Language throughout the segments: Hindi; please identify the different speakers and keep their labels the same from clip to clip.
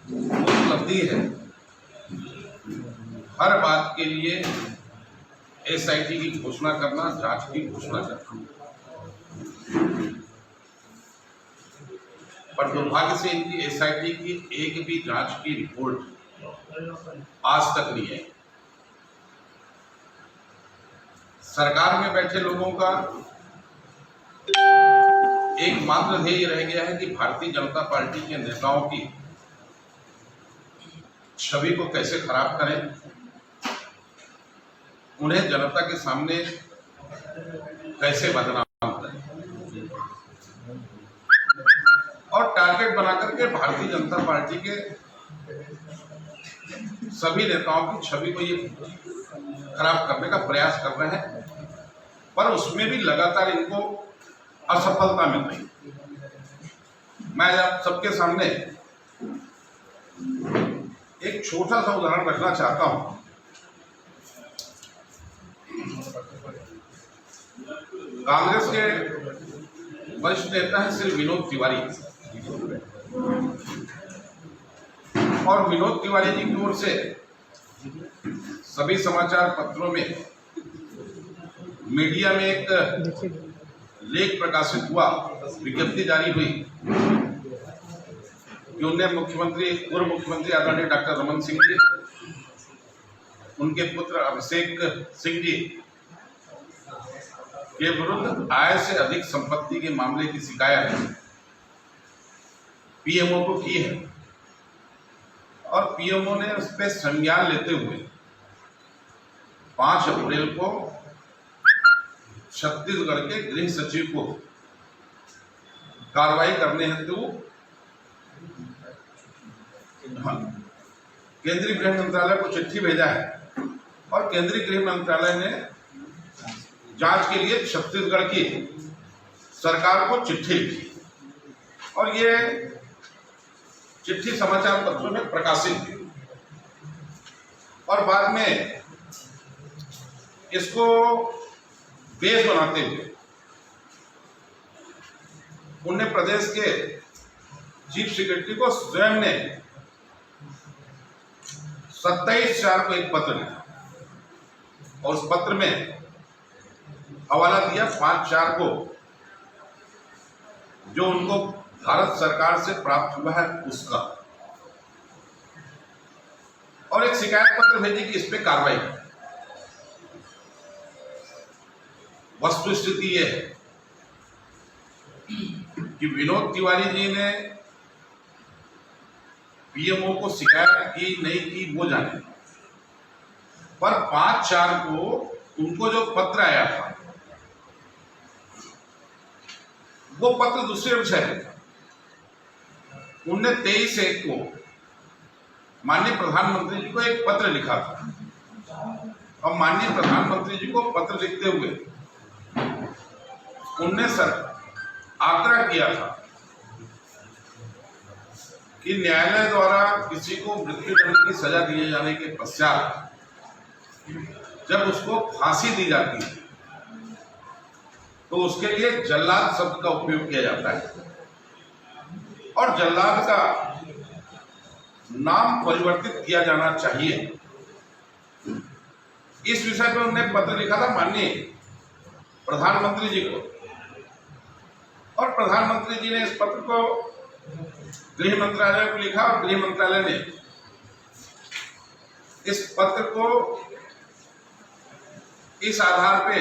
Speaker 1: उपलब्धि है हर बात के लिए एसआईटी की घोषणा करना, जांच की घोषणा करना। पर दुर्भाग्य से इनकी एसआईटी की एक भी जांच की रिपोर्ट आज तक नहीं है। सरकार में बैठे लोगों का एकमात्र ध्येय रह गया है कि भारतीय जनता पार्टी के नेताओं की छवि को कैसे खराब करें, उन्हें जनता के सामने कैसे बदनाम करें और टारगेट बनाकर के भारतीय जनता पार्टी के सभी नेताओं की छवि को ये खराब करने का प्रयास कर रहे हैं। पर उसमें भी लगातार इनको असफलता मिल रही। मैं आप सबके सामने एक छोटा सा उदाहरण रखना चाहता हूं। कांग्रेस के वरिष्ठ नेता हैं श्री विनोद तिवारी, और विनोद तिवारी जी की ओर से सभी समाचार पत्रों में, मीडिया में एक लेख प्रकाशित हुआ, विज्ञप्ति जारी हुई कि उन्हें पूर्व मुख्यमंत्री आदरणीय डॉक्टर रमन सिंह जी, उनके पुत्र अभिषेक सिंह जी के विरुद्ध आय से अधिक संपत्ति के मामले की शिकायत पीएमओ को की है, और पीएमओ ने उस पर संज्ञान लेते हुए 5 अप्रैल को छत्तीसगढ़ के गृह सचिव को कार्रवाई करने हेतु केंद्रीय गृह मंत्रालय को चिट्ठी भेजा है, और केंद्रीय गृह मंत्रालय ने जांच के लिए छत्तीसगढ़ की सरकार को चिट्ठी लिखी, और ये चिट्ठी समाचार पत्रों में प्रकाशित हुई। और बाद में इसको बेस बनाते हुए उन्हें प्रदेश के चीफ सेक्रेटरी को स्वयं ने 27/4 को एक पत्र लिखा, और उस पत्र में हवाला दिया 5/4 को, जो उनको भारत सरकार से प्राप्त हुआ है उसका, और एक शिकायत पत्र भेजी कि इस पे कार्रवाई करें। वस्तुस्थिति यह है कि विनोद तिवारी जी ने पीएमओ को शिकायत की नहीं की वो जाने, पर 5/4 को उनको जो पत्र आया था वो पत्र दूसरे विषय में था। उनने 23/1 को माननीय प्रधानमंत्री जी को एक पत्र लिखा था, और माननीय प्रधानमंत्री जी को पत्र लिखते हुए उनने आग्रह किया था कि न्यायालय द्वारा किसी को मृत्युदंड की सजा दिए जाने के पश्चात जब उसको फांसी दी जाती है तो उसके लिए जल्लाद शब्द का उपयोग किया जाता है, और जल्लाद का नाम परिवर्तित किया जाना चाहिए। इस विषय पर उन्होंने पत्र लिखा था माननीय प्रधानमंत्री जी को, और प्रधानमंत्री जी ने इस पत्र को गृह मंत्रालय को लिखा, और गृह मंत्रालय ने इस पत्र को इस आधार पे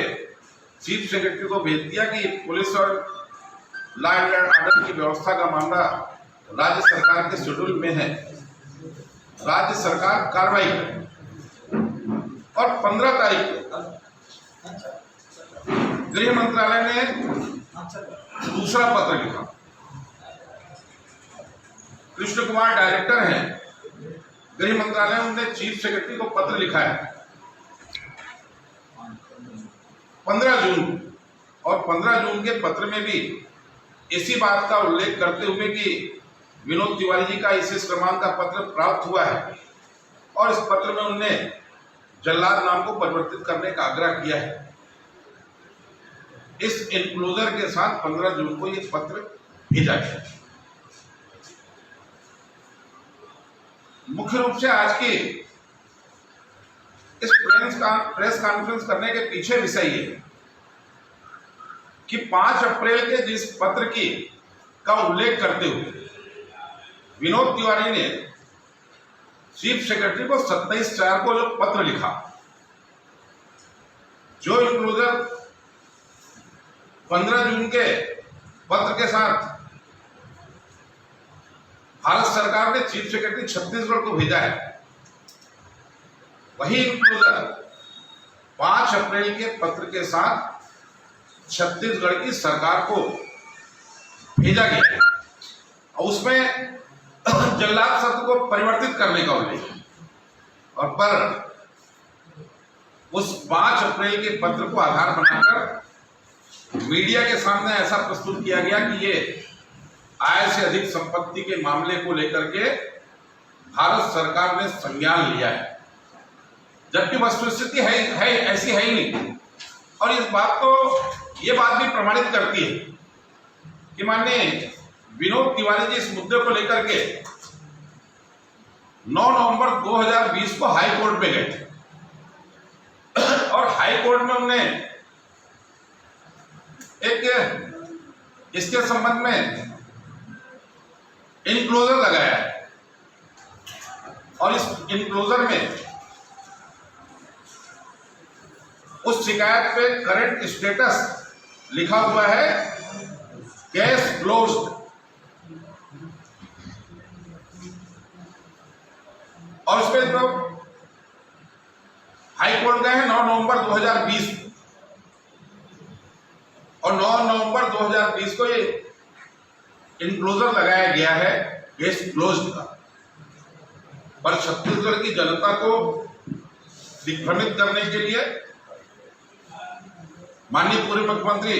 Speaker 1: चीफ सेक्रेटरी को भेज दिया कि पुलिस और लॉ एंड ऑर्डर की व्यवस्था का मामला राज्य सरकार के शेड्यूल में है, राज्य सरकार कार्रवाई करे। और 15 तारीख को गृह मंत्रालय ने दूसरा पत्र लिखा। कृष्ण कुमार डायरेक्टर हैं गृह मंत्रालय, उन्होंने चीफ सेक्रेटरी को पत्र लिखा है 15 जून, और 15 जून के पत्र में भी इसी बात का उल्लेख करते हुए कि विनोद तिवारी जी का ICS क्रमांक का पत्र प्राप्त हुआ है, और इस पत्र में उन्होंने जल्लाद नाम को परिवर्तित करने का आग्रह किया है। इस इनक्लोजर के साथ 15 जून को ये पत्र भेजा गया। मुख्य रूप से आज की इस प्रेस कॉन्फ्रेंस करने के पीछे विषय ये कि 5 अप्रैल के जिस पत्र की का उल्लेख करते हुए विनोद तिवारी ने चीफ सेक्रेटरी को 27/4 को जो पत्र लिखा, जो इंक्लूजर 15 जून के पत्र के साथ भारत सरकार ने चीफ सेक्रेटरी छत्तीसगढ़ को भेजा है, वही इंक्लूजर 5 अप्रैल के पत्र के साथ छत्तीसगढ़ की सरकार को भेजा गया है और उसमें जल्लाद शब्द को परिवर्तित करने का उल्लेख और पर उस 5 अप्रैल के पत्र को आधार बनाकर मीडिया के सामने ऐसा प्रस्तुत किया गया कि ये आय से अधिक संपत्ति के मामले को लेकर के भारत सरकार ने संज्ञान लिया है, जबकि वस्तुस्थिति है ऐसी है ही नहीं। और इस बात को ये बात भी प्रमाणित करती है कि माननीय विनोद तिवारी जी इस मुद्दे को लेकर के 9 नवंबर 2020 को हाई कोर्ट में गए थे और हाई कोर्ट में उन्होंने एक इसके संबंध में इनक्लोजर लगाया है और इस इनक्लोजर में उस शिकायत पे करंट स्टेटस लिखा हुआ है केस क्लोज्ड और उस पर तो हाई कोर्ट गए हैं 9 नवंबर 2020 और 9 नवंबर 2020 को ये इनक्लोजर लगाया गया है केस क्लोज्ड का। पर छत्तीसगढ़ की जनता को दिग्भ्रमित करने के लिए माननीय पूर्व मुख्यमंत्री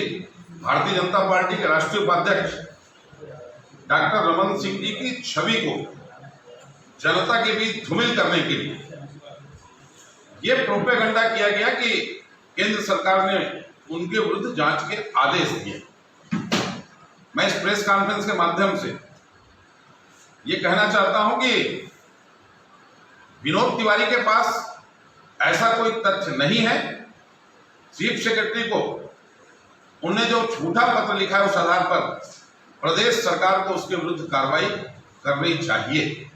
Speaker 1: भारतीय जनता पार्टी के राष्ट्रीय उपाध्यक्ष डॉक्टर रमन सिंह जी की छवि को जनता के बीच धूमिल करने के लिए यह प्रोपेगेंडा किया गया कि केंद्र सरकार ने उनके विरुद्ध जांच के आदेश दिए। मैं इस प्रेस कॉन्फ्रेंस के माध्यम से यह कहना चाहता हूं कि विनोद तिवारी के पास ऐसा कोई तथ्य नहीं है। चीफ सेक्रेटरी को उन्हें जो झूठा पत्र लिखा है उस आधार पर प्रदेश सरकार को उसके विरुद्ध कार्रवाई करनी चाहिए।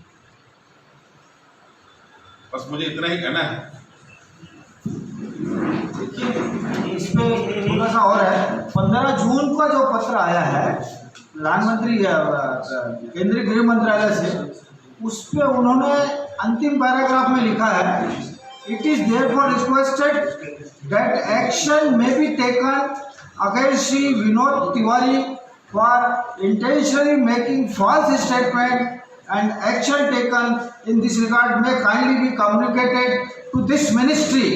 Speaker 1: बस मुझे इतना ही कहना है।
Speaker 2: देखिए, इसमें थोड़ा सा और है। 15 जून का जो पत्र आया है प्रधानमंत्री केंद्रीय गृह मंत्रालय से, उस पे उन्होंने अंतिम पैराग्राफ में लिखा है, it is therefore requested that action may be taken against Shri Vinod Tiwari for intentionally making false statement and action taken in this regard may kindly be communicated to this ministry।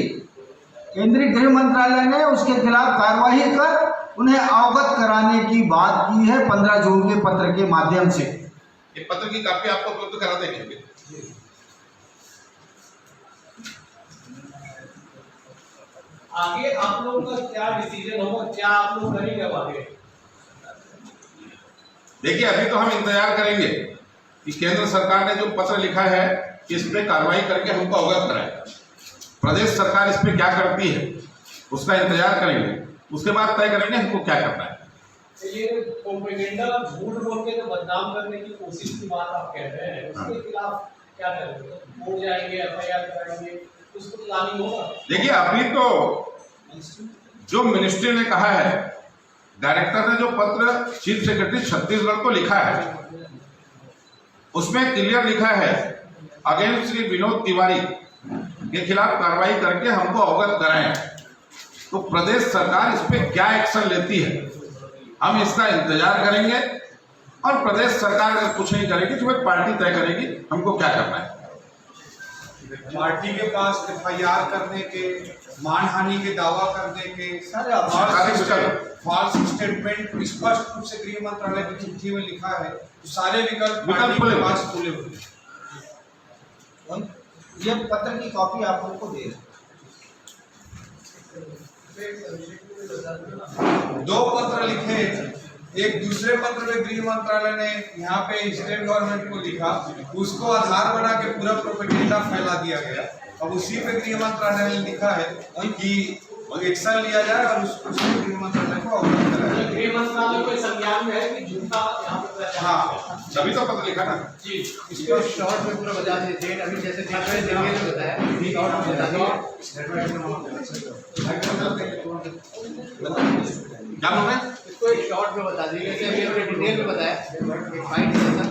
Speaker 2: केंद्रीय गृह मंत्रालय ने उसके खिलाफ कार्रवाई कर उन्हें अवगत कराने की बात की है 15 जून के पत्र के माध्यम से।
Speaker 1: ये पत्र की कॉपी आपको उपलब्ध करा देंगे।
Speaker 3: आगे आप लोगों का क्या डिसीजन होगा, क्या आप लोग करेंगे आगे?
Speaker 1: देखिए, अभी तो हम इंतजार करेंगे कि केंद्र सरकार ने जो पत्र लिखा है इस पे कार्रवाई करके हमको अवगत कराए। प्रदेश सरकार इस पे क्या करती है उसका इंतजार करेंगे, उसके बाद तय करेंगे हमको क्या करना है।
Speaker 3: ये प्रोपेगेंडा झूठ बोल के तो बदनाम करने की कोशिश की बात आप कह रहे हैं, उसके खिलाफ क्या करेंगे? कोर्ट जाएंगे, एफआईआर कराएंगे, उसको प्लानिंग होगा? देखिए,
Speaker 1: अभी तो जो मिनिस्ट्री ने कहा है, डायरेक्टर ने जो पत्र चीफ सेक्रेटरी छत्तीसगढ़ को लिखा है उसमें क्लियर लिखा है अगेंस्ट श्री विनोद तिवारी के खिलाफ कार्रवाई करके हमको अवगत कराएं। तो प्रदेश सरकार इस पे क्या एक्शन लेती है हम इसका इंतजार करेंगे और प्रदेश सरकार अगर कुछ नहीं करेगी तो फिर पार्टी तय करेगी हमको क्या करना है।
Speaker 4: पार्टी के पास एफआईआर करने के, मानहानि के दावा करने के, फॉल्स स्टेटमेंट स्पष्ट रूप से गृह मंत्रालय की चिट्ठी में लिखा है, तो सारे विकल्प पार्टी के पास खुले हुए।
Speaker 2: ये पत्र की कॉपी आप लोग को दे रहे।
Speaker 4: 2 पत्र लिखे एक दूसरे पत्र में गृह मंत्रालय ने यहाँ पे स्टेट गवर्नमेंट को लिखा, उसको आधार बना के पूरा प्रोपेगेंडा फैला दिया गया। अब उसी पे गृह मंत्रालय ने लिखा है कि एक्शन लिया जाए और उसको गृह मंत्रालय को अवगत कराया जाए।
Speaker 3: गृह मंत्रालय के संज्ञान में है कि झूठा यहाँ पे
Speaker 4: हाँ,
Speaker 1: तभी तो पत्र लिखा ना
Speaker 3: जी।
Speaker 5: इसको शॉर्ट में पूरा बता दीजिए, अभी जैसे जनवरी ने बताया शॉर्ट में बता दीजिए।
Speaker 1: क्या बोल रहे हैं?
Speaker 5: इसको एक शॉर्ट में बता दीजिए, जैसे अभी हमने डिटेल में बताया फाइट सेशन।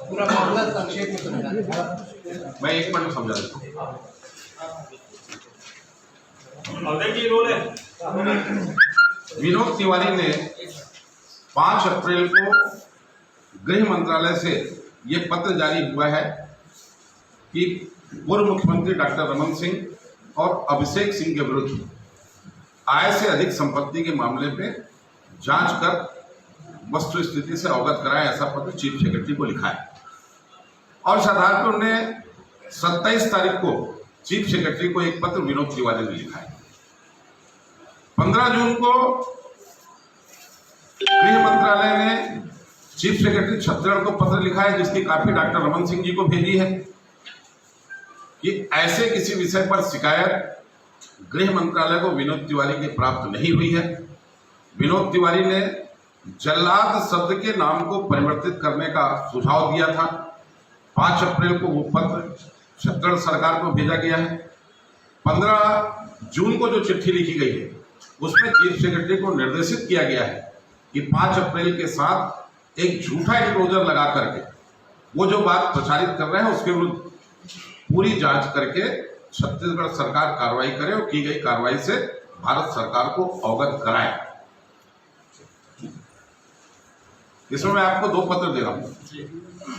Speaker 5: पूरा मामला संक्षेप में समझा दीजिए।
Speaker 1: मैं एक मिनट में समझा देता हूँ। विनोद तिवारी ने 5 अप्रैल को गृह मंत्रालय से ये पत्र जारी हुआ है कि पूर्व मुख्यमंत्री डॉक्टर रमन सिंह और अभिषेक सिंह के विरुद्ध आय से अधिक संपत्ति के मामले पे जांच कर वस्तु स्थिति से अवगत कराए, ऐसा पत्र चीफ सेक्रेटरी को लिखा है। और इस आधार पर उन्होंने 27 तारीख को चीफ सेक्रेटरी को एक पत्र विनोद तिवारी ने लिखा है। 15 जून को गृह मंत्रालय ने चीफ सेक्रेटरी छत्तीसगढ़ को पत्र लिखा है, जिसकी कॉपी डॉक्टर रमन सिंह जी को भेजी है कि ऐसे किसी विषय पर शिकायत गृह मंत्रालय को विनोद तिवारी की प्राप्त नहीं हुई है। विनोद तिवारी ने जल्लाद शब्द के नाम को परिवर्तित करने का सुझाव दिया था। 5 अप्रैल को वो पत्र छत्तीसगढ़ सरकार को भेजा गया है। 15 जून को जो चिट्ठी लिखी गई है उसमें चीफ सेक्रेटरी को निर्देशित किया गया है कि 5 अप्रैल के साथ एक झूठा एक्सपोजर लगा करके वो जो बात प्रचारित कर रहे हैं उसके विरुद्ध पूरी जांच करके छत्तीसगढ़ सरकार कार्रवाई करे और की गई कार्रवाई से भारत सरकार को अवगत कराए। इसमें मैं आपको 2 पत्र दे रहा हूँ।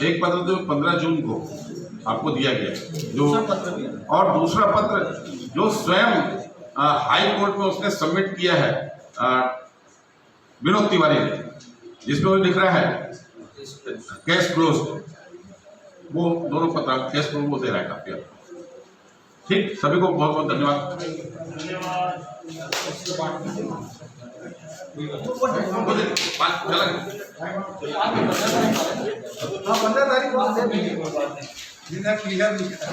Speaker 1: एक पत्र जो 15 जून को आपको दिया गया जो, और दूसरा पत्र जो स्वयं हाई कोर्ट में उसने सबमिट किया है विनोद तिवारी ने, जिसमें वो लिख रहा है केस क्लोज। वो दोनों पत्र केस क्लोज वो दे रहा है काफी। ठीक, सभी को बहुत बहुत धन्यवाद।
Speaker 2: हाँ, 15 तारीख को
Speaker 4: क्लियर
Speaker 2: लिखा।